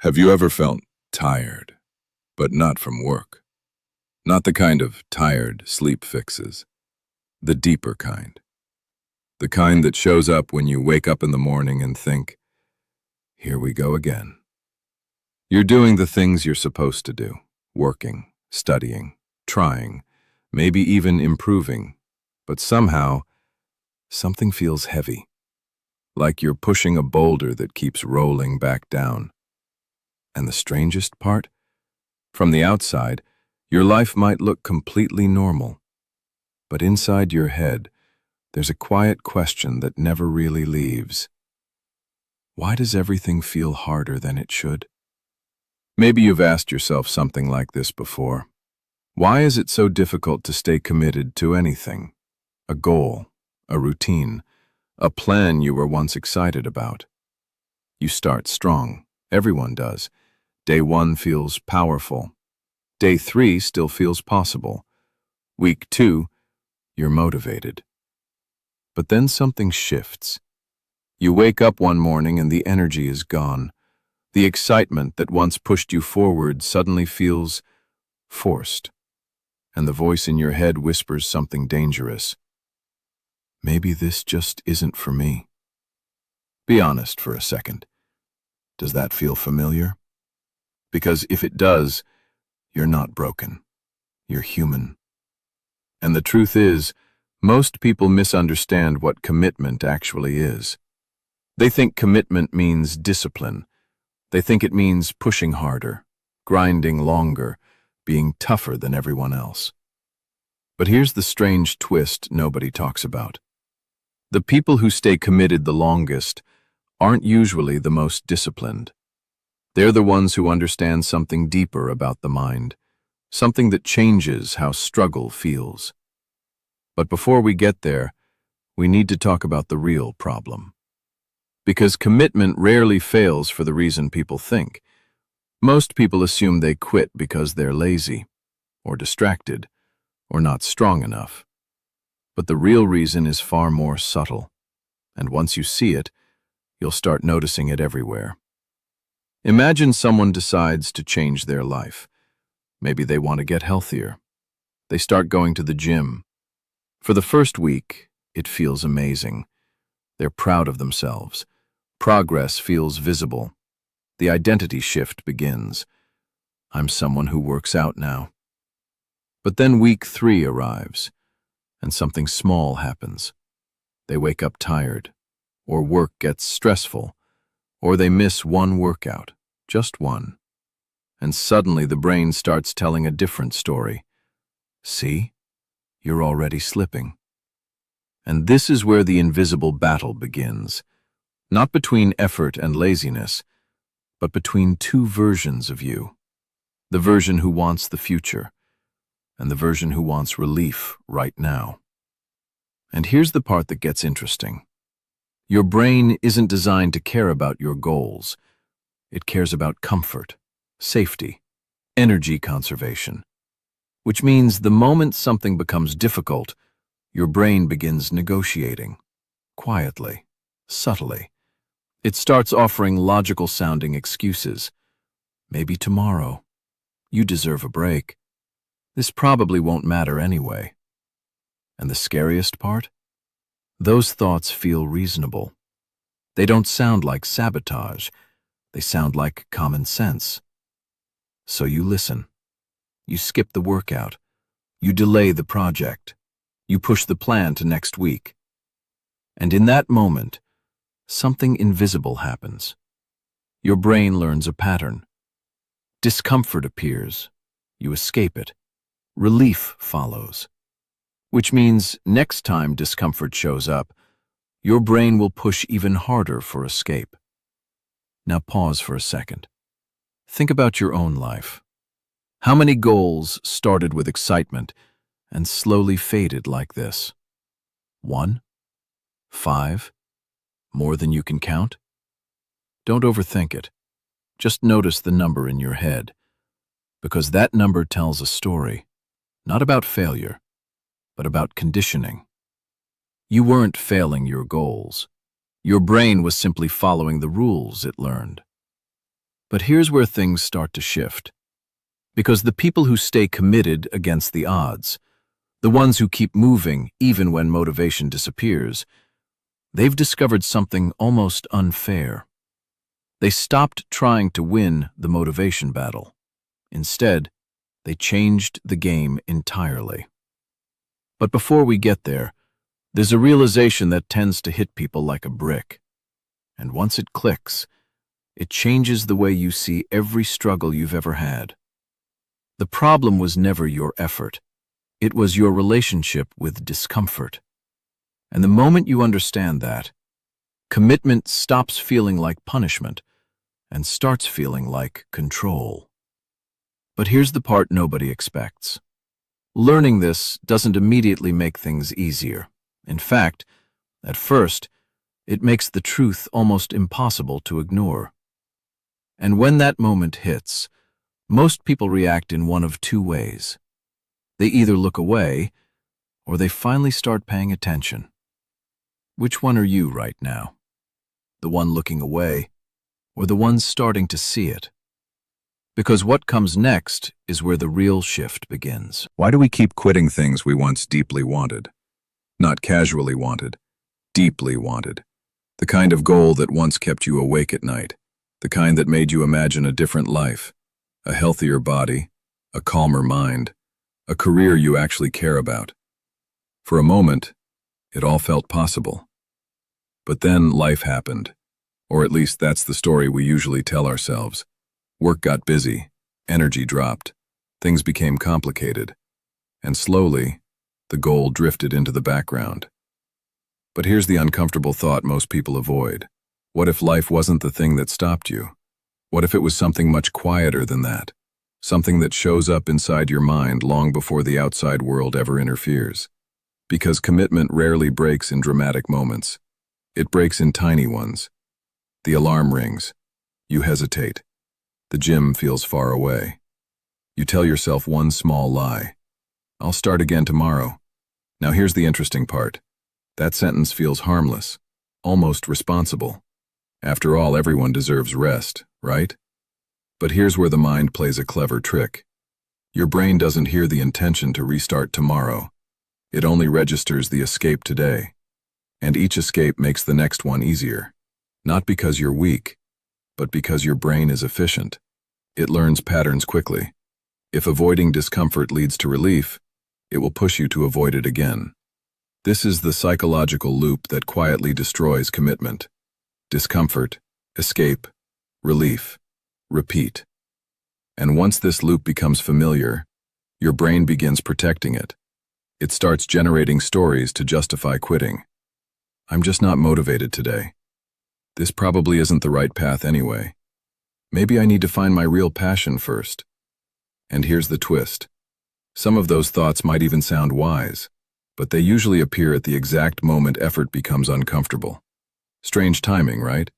Have you ever felt tired, but not from work? Not the kind of tired sleep fixes, the deeper kind. The kind that shows up when you wake up in the morning and think, here we go again. You're doing the things you're supposed to do, working, studying, trying, maybe even improving, but somehow, something feels heavy, like you're pushing a boulder that keeps rolling back down. And the strangest part? From the outside, your life might look completely normal. But inside your head, there's a quiet question that never really leaves. Why does everything feel harder than it should? Maybe you've asked yourself something like this before. Why is it so difficult to stay committed to anything? A goal, a routine, a plan you were once excited about. You start strong. Everyone does. Day 1 feels powerful. Day 3 still feels possible. Week 2, you're motivated. But then something shifts. You wake up one morning and the energy is gone. The excitement that once pushed you forward suddenly feels forced. And the voice in your head whispers something dangerous. Maybe this just isn't for me. Be honest for a second. Does that feel familiar? Because if it does, you're not broken. You're human. And the truth is, most people misunderstand what commitment actually is. They think commitment means discipline. They think it means pushing harder, grinding longer, being tougher than everyone else. But here's the strange twist nobody talks about. The people who stay committed the longest aren't usually the most disciplined. They're the ones who understand something deeper about the mind, something that changes how struggle feels. But before we get there, we need to talk about the real problem. Because commitment rarely fails for the reason people think. Most people assume they quit because they're lazy, or distracted, or not strong enough. But the real reason is far more subtle, and once you see it, you'll start noticing it everywhere. Imagine someone decides to change their life. Maybe they want to get healthier. They start going to the gym. For the first week, it feels amazing. They're proud of themselves. Progress feels visible. The identity shift begins. I'm someone who works out now. But then week 3 arrives, and something small happens. They wake up tired, or work gets stressful, or they miss one workout, just one. And suddenly the brain starts telling a different story. See? You're already slipping. And this is where the invisible battle begins. Not between effort and laziness, but between two versions of you. The version who wants the future, and the version who wants relief right now. And here's the part that gets interesting. Your brain isn't designed to care about your goals. It cares about comfort, safety, energy conservation. Which means the moment something becomes difficult, your brain begins negotiating. Quietly, subtly. It starts offering logical-sounding excuses. Maybe tomorrow. You deserve a break. This probably won't matter anyway. And the scariest part? Those thoughts feel reasonable. They don't sound like sabotage. They sound like common sense. So you listen. You skip the workout. You delay the project. You push the plan to next week. And in that moment, something invisible happens. Your brain learns a pattern. Discomfort appears. You escape it. Relief follows. Which means next time discomfort shows up, your brain will push even harder for escape. Now pause for a second. Think about your own life. How many goals started with excitement and slowly faded like this? 1? 5? More than you can count? Don't overthink it. Just notice the number in your head, because that number tells a story, not about failure, but about conditioning. You weren't failing your goals. Your brain was simply following the rules it learned. But here's where things start to shift. Because the people who stay committed against the odds, the ones who keep moving even when motivation disappears, they've discovered something almost unfair. They stopped trying to win the motivation battle. Instead, they changed the game entirely. But before we get there, there's a realization that tends to hit people like a brick. And once it clicks, it changes the way you see every struggle you've ever had. The problem was never your effort. It was your relationship with discomfort. And the moment you understand that, commitment stops feeling like punishment and starts feeling like control. But here's the part nobody expects. Learning this doesn't immediately make things easier. In fact, at first, it makes the truth almost impossible to ignore. And when that moment hits, most people react in one of two ways. They either look away, or they finally start paying attention. Which one are you right now? The one looking away, or the one starting to see it? Because what comes next is where the real shift begins. Why do we keep quitting things we once deeply wanted? Not casually wanted, deeply wanted. The kind of goal that once kept you awake at night. The kind that made you imagine a different life, a healthier body, a calmer mind, a career you actually care about. For a moment, it all felt possible. But then life happened, or at least that's the story we usually tell ourselves. Work got busy, energy dropped, things became complicated, and slowly, the goal drifted into the background. But here's the uncomfortable thought most people avoid. What if life wasn't the thing that stopped you? What if it was something much quieter than that? Something that shows up inside your mind long before the outside world ever interferes? Because commitment rarely breaks in dramatic moments. It breaks in tiny ones. The alarm rings. You hesitate. The gym feels far away. You tell yourself one small lie. I'll start again tomorrow. Now here's the interesting part. That sentence feels harmless, almost responsible. After all, everyone deserves rest, right? But here's where the mind plays a clever trick. Your brain doesn't hear the intention to restart tomorrow. It only registers the escape today. And each escape makes the next one easier. Not because you're weak, but because your brain is efficient. It learns patterns quickly. If avoiding discomfort leads to relief, it will push you to avoid it again. This is the psychological loop that quietly destroys commitment. Discomfort, escape, relief, repeat. And once this loop becomes familiar, your brain begins protecting it. It starts generating stories to justify quitting. I'm just not motivated today. This probably isn't the right path anyway. Maybe I need to find my real passion first. And here's the twist. Some of those thoughts might even sound wise, but they usually appear at the exact moment effort becomes uncomfortable. Strange timing, right?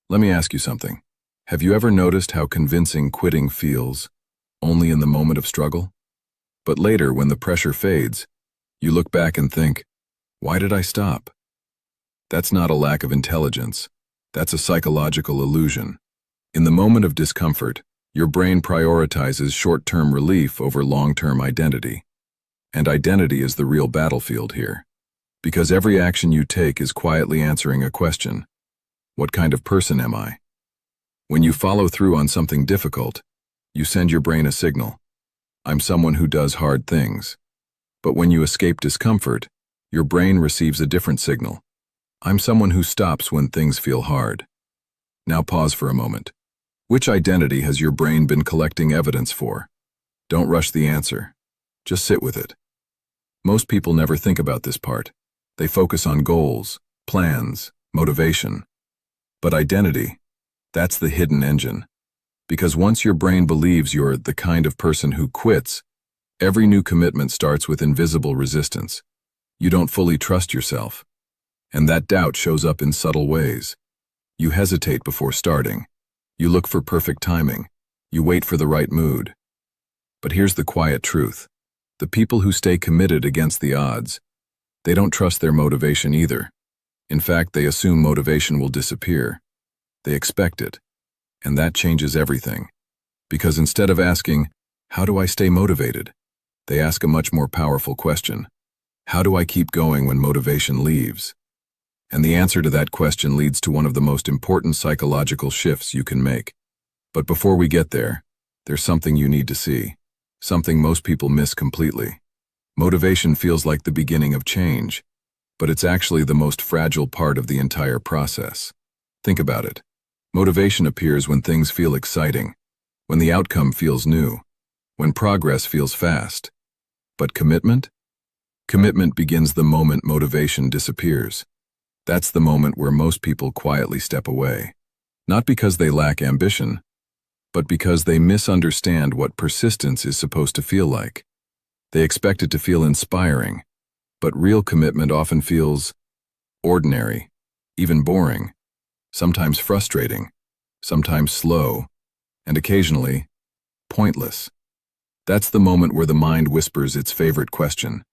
Let me ask you something. Have you ever noticed how convincing quitting feels, only in the moment of struggle? But later, when the pressure fades, you look back and think, why did I stop? That's not a lack of intelligence. That's a psychological illusion. In the moment of discomfort, your brain prioritizes short-term relief over long-term identity. And identity is the real battlefield here. Because every action you take is quietly answering a question. What kind of person am I? When you follow through on something difficult, you send your brain a signal. I'm someone who does hard things. But when you escape discomfort, your brain receives a different signal. I'm someone who stops when things feel hard. Now pause for a moment. Which identity has your brain been collecting evidence for? Don't rush the answer. Just sit with it. Most people never think about this part. They focus on goals, plans, motivation. But identity, that's the hidden engine. Because once your brain believes you're the kind of person who quits, every new commitment starts with invisible resistance. You don't fully trust yourself. And that doubt shows up in subtle ways. You hesitate before starting. You look for perfect timing. You wait for the right mood. But here's the quiet truth. The people who stay committed against the odds, they don't trust their motivation either. In fact, they assume motivation will disappear. They expect it. And that changes everything. Because instead of asking, "How do I stay motivated?" they ask a much more powerful question. How do I keep going when motivation leaves? And the answer to that question leads to one of the most important psychological shifts you can make. But before we get there, there's something you need to see. Something most people miss completely. Motivation feels like the beginning of change, but it's actually the most fragile part of the entire process. Think about it. Motivation appears when things feel exciting, when the outcome feels new, when progress feels fast. But commitment? Commitment begins the moment motivation disappears. That's the moment where most people quietly step away. Not because they lack ambition, but because they misunderstand what persistence is supposed to feel like. They expect it to feel inspiring, but real commitment often feels ordinary, even boring, sometimes frustrating, sometimes slow, and occasionally pointless. That's the moment where the mind whispers its favorite question.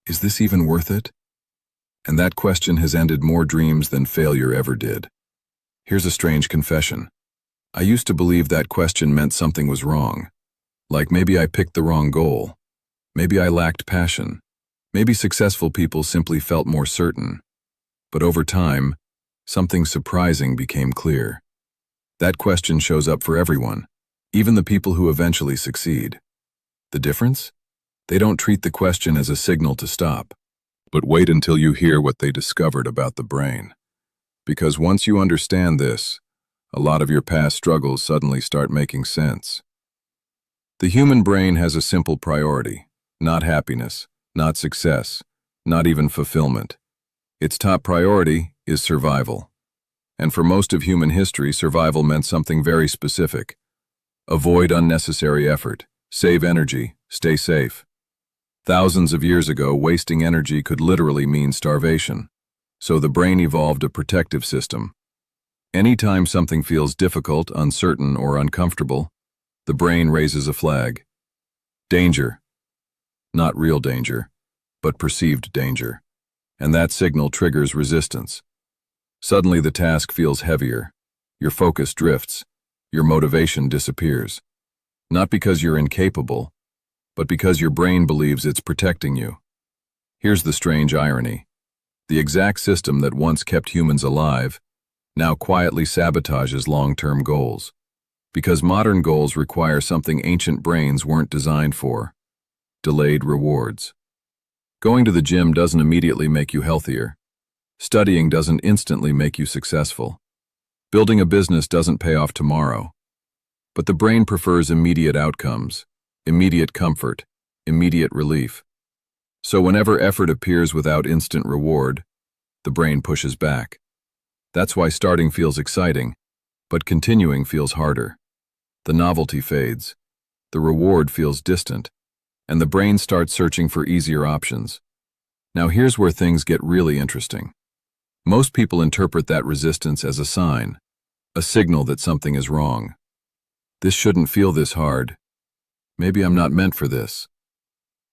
Is this even worth it? And that question has ended more dreams than failure ever did. Here's a strange confession. I used to believe that question meant something was wrong. Like maybe I picked the wrong goal. Maybe I lacked passion. Maybe successful people simply felt more certain. But over time, something surprising became clear. That question shows up for everyone, even the people who eventually succeed. The difference? They don't treat the question as a signal to stop, but wait until you hear what they discovered about the brain. Because once you understand this, a lot of your past struggles suddenly start making sense. The human brain has a simple priority, not happiness, not success, not even fulfillment. Its top priority is survival. And for most of human history, survival meant something very specific. Avoid unnecessary effort, save energy, stay safe. Thousands of years ago, wasting energy could literally mean starvation. So the brain evolved a protective system. Anytime something feels difficult, uncertain, or uncomfortable, the brain raises a flag. Danger. Not real danger, but perceived danger. And that signal triggers resistance. Suddenly the task feels heavier. Your focus drifts. Your motivation disappears. Not because you're incapable, but because your brain believes it's protecting you. Here's the strange irony. The exact system that once kept humans alive now quietly sabotages long-term goals. Because modern goals require something ancient brains weren't designed for: delayed rewards. Going to the gym doesn't immediately make you healthier. Studying doesn't instantly make you successful. Building a business doesn't pay off tomorrow. But the brain prefers immediate outcomes, immediate comfort, immediate relief. So whenever effort appears without instant reward, the brain pushes back. That's why starting feels exciting, but continuing feels harder. The novelty fades, the reward feels distant, and the brain starts searching for easier options. Now here's where things get really interesting. Most people interpret that resistance as a sign, a signal that something is wrong. This shouldn't feel this hard. Maybe I'm not meant for this.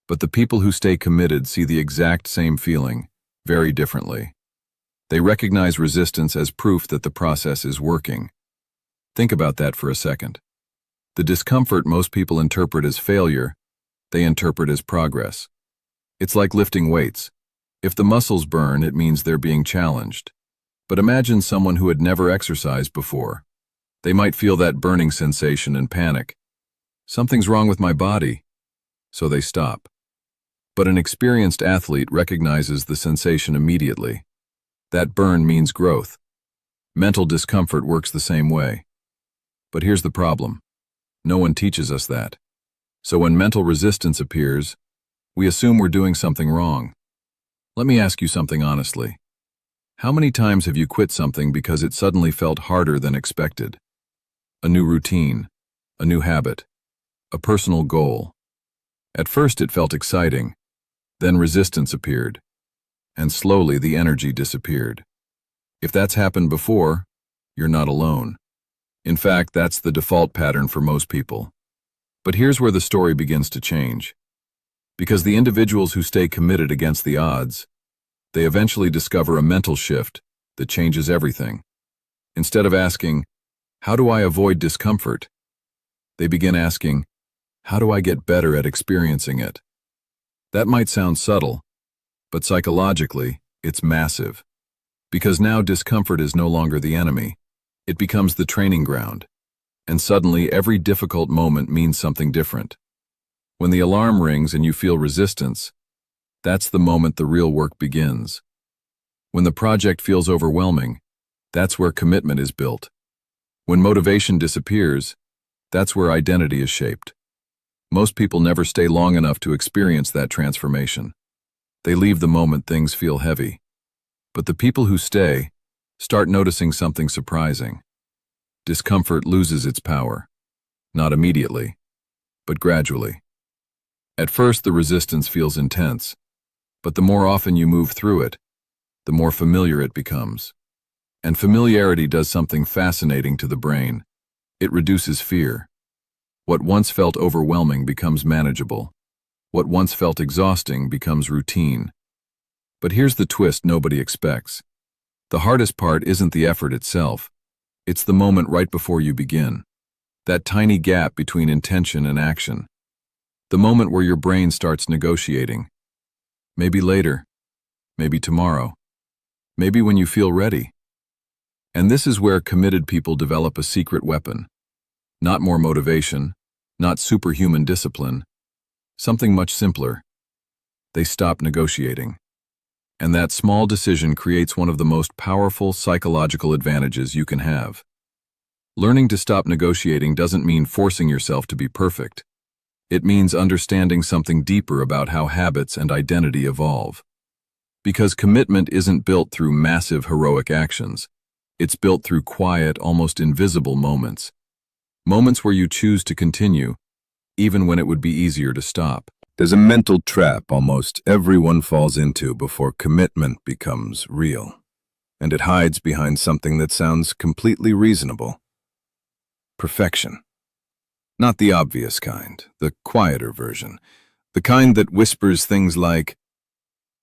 But the people who stay committed see the exact same feeling, very differently. They recognize resistance as proof that the process is working. Think about that for a second. The discomfort most people interpret as failure, they interpret as progress. It's like lifting weights. If the muscles burn, it means they're being challenged. But imagine someone who had never exercised before. They might feel that burning sensation and panic. Something's wrong with my body. So they stop. But an experienced athlete recognizes the sensation immediately. That burn means growth. Mental discomfort works the same way. But here's the problem. No one teaches us that. So when mental resistance appears, we assume we're doing something wrong. Let me ask you something honestly. How many times have you quit something because it suddenly felt harder than expected? A new routine, a new habit, a personal goal. At first it felt exciting, then resistance appeared, and slowly the energy disappeared. If that's happened before, you're not alone. In fact, that's the default pattern for most people. But here's where the story begins to change. Because the individuals who stay committed against the odds, they eventually discover a mental shift that changes everything. Instead of asking, How do I avoid discomfort? They begin asking, how do I get better at experiencing it? That might sound subtle, but psychologically, it's massive. Because now discomfort is no longer the enemy. It becomes the training ground. And suddenly, every difficult moment means something different. When the alarm rings and you feel resistance, that's the moment the real work begins. When the project feels overwhelming, that's where commitment is built. When motivation disappears, that's where identity is shaped. Most people never stay long enough to experience that transformation. They leave the moment things feel heavy. But the people who stay start noticing something surprising. Discomfort loses its power, not immediately, but gradually. At first, the resistance feels intense, but the more often you move through it, the more familiar it becomes. And familiarity does something fascinating to the brain. It reduces fear. What once felt overwhelming becomes manageable. What once felt exhausting becomes routine. But here's the twist nobody expects. The hardest part isn't the effort itself. It's the moment right before you begin. That tiny gap between intention and action. The moment where your brain starts negotiating. Maybe later. Maybe tomorrow. Maybe when you feel ready. And this is where committed people develop a secret weapon. Not more motivation, not superhuman discipline. Something much simpler. They stop negotiating. And that small decision creates one of the most powerful psychological advantages you can have. Learning to stop negotiating doesn't mean forcing yourself to be perfect. It means understanding something deeper about how habits and identity evolve. Because commitment isn't built through massive heroic actions. It's built through quiet, almost invisible moments. Moments where you choose to continue, even when it would be easier to stop. There's a mental trap almost everyone falls into before commitment becomes real, and it hides behind something that sounds completely reasonable. Perfection. Not the obvious kind, the quieter version, the kind that whispers things like,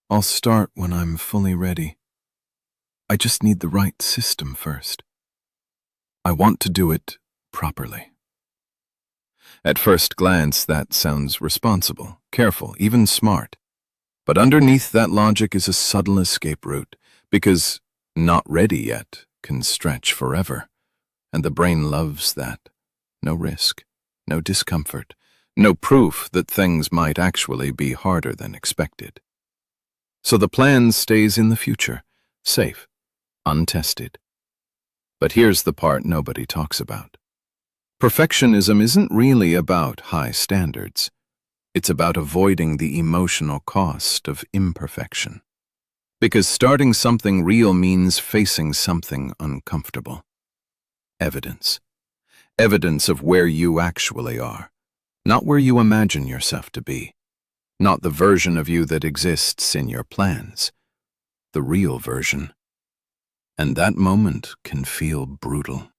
"I'll start when I'm fully ready. I just need the right system first. I want to do it properly." At first glance, that sounds responsible, careful, even smart. But underneath that logic is a subtle escape route, because "not ready yet" can stretch forever. And the brain loves that. No risk, no discomfort, no proof that things might actually be harder than expected. So the plan stays in the future, safe, untested. But here's the part nobody talks about. Perfectionism isn't really about high standards. It's about avoiding the emotional cost of imperfection. Because starting something real means facing something uncomfortable. Evidence. Evidence of where you actually are, not where you imagine yourself to be. Not the version of you that exists in your plans. The real version. And that moment can feel brutal.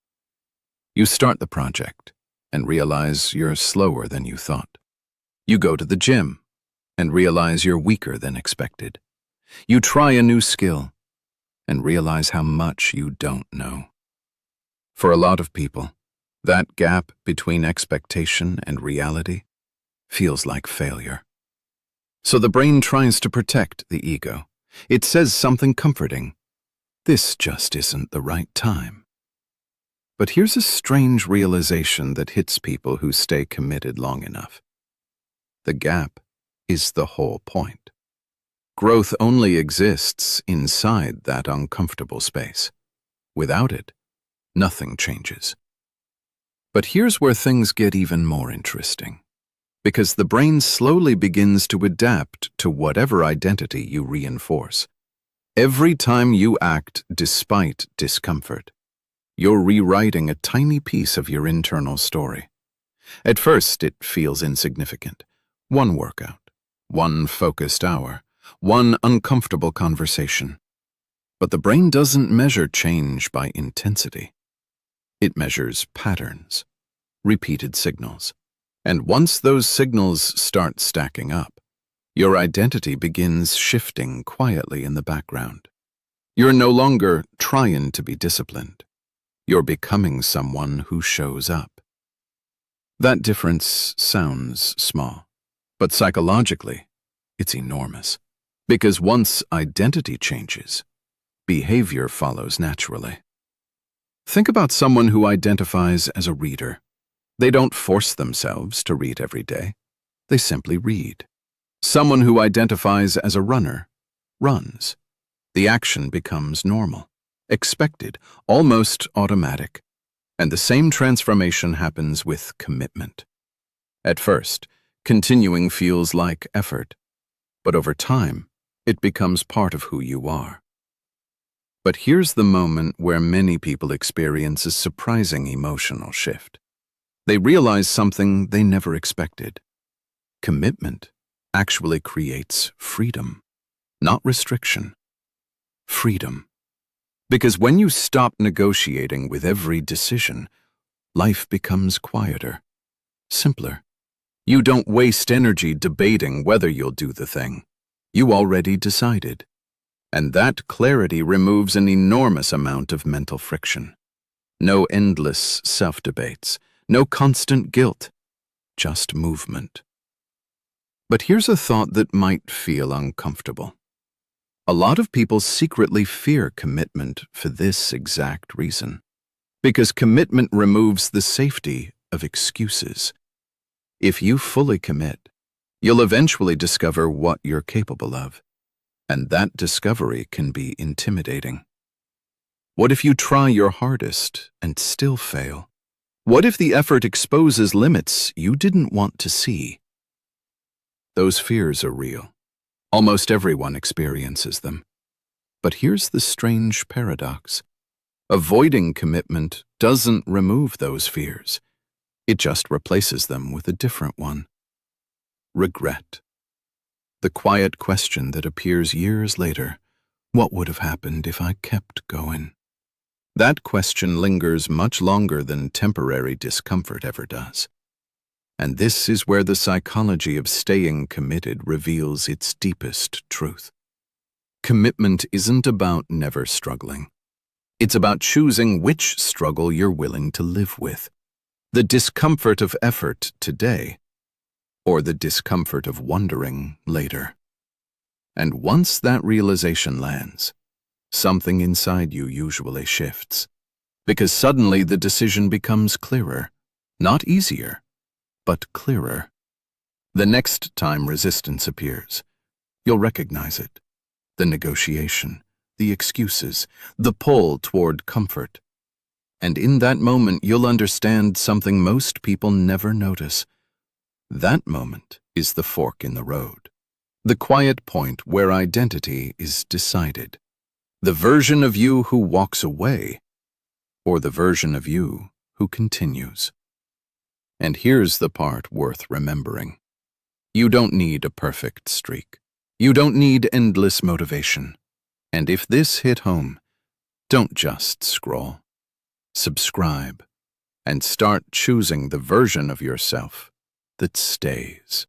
You start the project and realize you're slower than you thought. You go to the gym and realize you're weaker than expected. You try a new skill and realize how much you don't know. For a lot of people, that gap between expectation and reality feels like failure. So the brain tries to protect the ego. It says something comforting. This just isn't the right time. But here's a strange realization that hits people who stay committed long enough. The gap is the whole point. Growth only exists inside that uncomfortable space. Without it, nothing changes. But here's where things get even more interesting. Because the brain slowly begins to adapt to whatever identity you reinforce. Every time you act despite discomfort, you're rewriting a tiny piece of your internal story. At first, it feels insignificant. One workout, one focused hour, one uncomfortable conversation. But the brain doesn't measure change by intensity. It measures patterns, repeated signals. And once those signals start stacking up, your identity begins shifting quietly in the background. You're no longer trying to be disciplined. You're becoming someone who shows up. That difference sounds small, but psychologically, it's enormous. Because once identity changes, behavior follows naturally. Think about someone who identifies as a reader. They don't force themselves to read every day. They simply read. Someone who identifies as a runner runs. The action becomes normal, expected, almost automatic. And the same transformation happens with commitment. At first, continuing feels like effort, but over time, it becomes part of who you are. But here's the moment where many people experience a surprising emotional shift. They realize something they never expected. Commitment actually creates freedom, not restriction. Freedom. Because when you stop negotiating with every decision, life becomes quieter, simpler. You don't waste energy debating whether you'll do the thing. You already decided. And that clarity removes an enormous amount of mental friction. No endless self-debates, no constant guilt, just movement. But here's a thought that might feel uncomfortable. A lot of people secretly fear commitment for this exact reason. Because commitment removes the safety of excuses. If you fully commit, you'll eventually discover what you're capable of. And that discovery can be intimidating. What if you try your hardest and still fail? What if the effort exposes limits you didn't want to see? Those fears are real. Almost everyone experiences them. But here's the strange paradox. Avoiding commitment doesn't remove those fears. It just replaces them with a different one. Regret. The quiet question that appears years later, what would have happened if I kept going? That question lingers much longer than temporary discomfort ever does. And this is where the psychology of staying committed reveals its deepest truth. Commitment isn't about never struggling. It's about choosing which struggle you're willing to live with. The discomfort of effort today, or the discomfort of wondering later. And once that realization lands, something inside you usually shifts. Because suddenly the decision becomes clearer, not easier, but clearer. The next time resistance appears, you'll recognize it. The negotiation, the excuses, the pull toward comfort. And in that moment, you'll understand something most people never notice. That moment is the fork in the road. The quiet point where identity is decided. The version of you who walks away, or the version of you who continues. And here's the part worth remembering. You don't need a perfect streak. You don't need endless motivation. And if this hit home, don't just scroll. Subscribe, and start choosing the version of yourself that stays.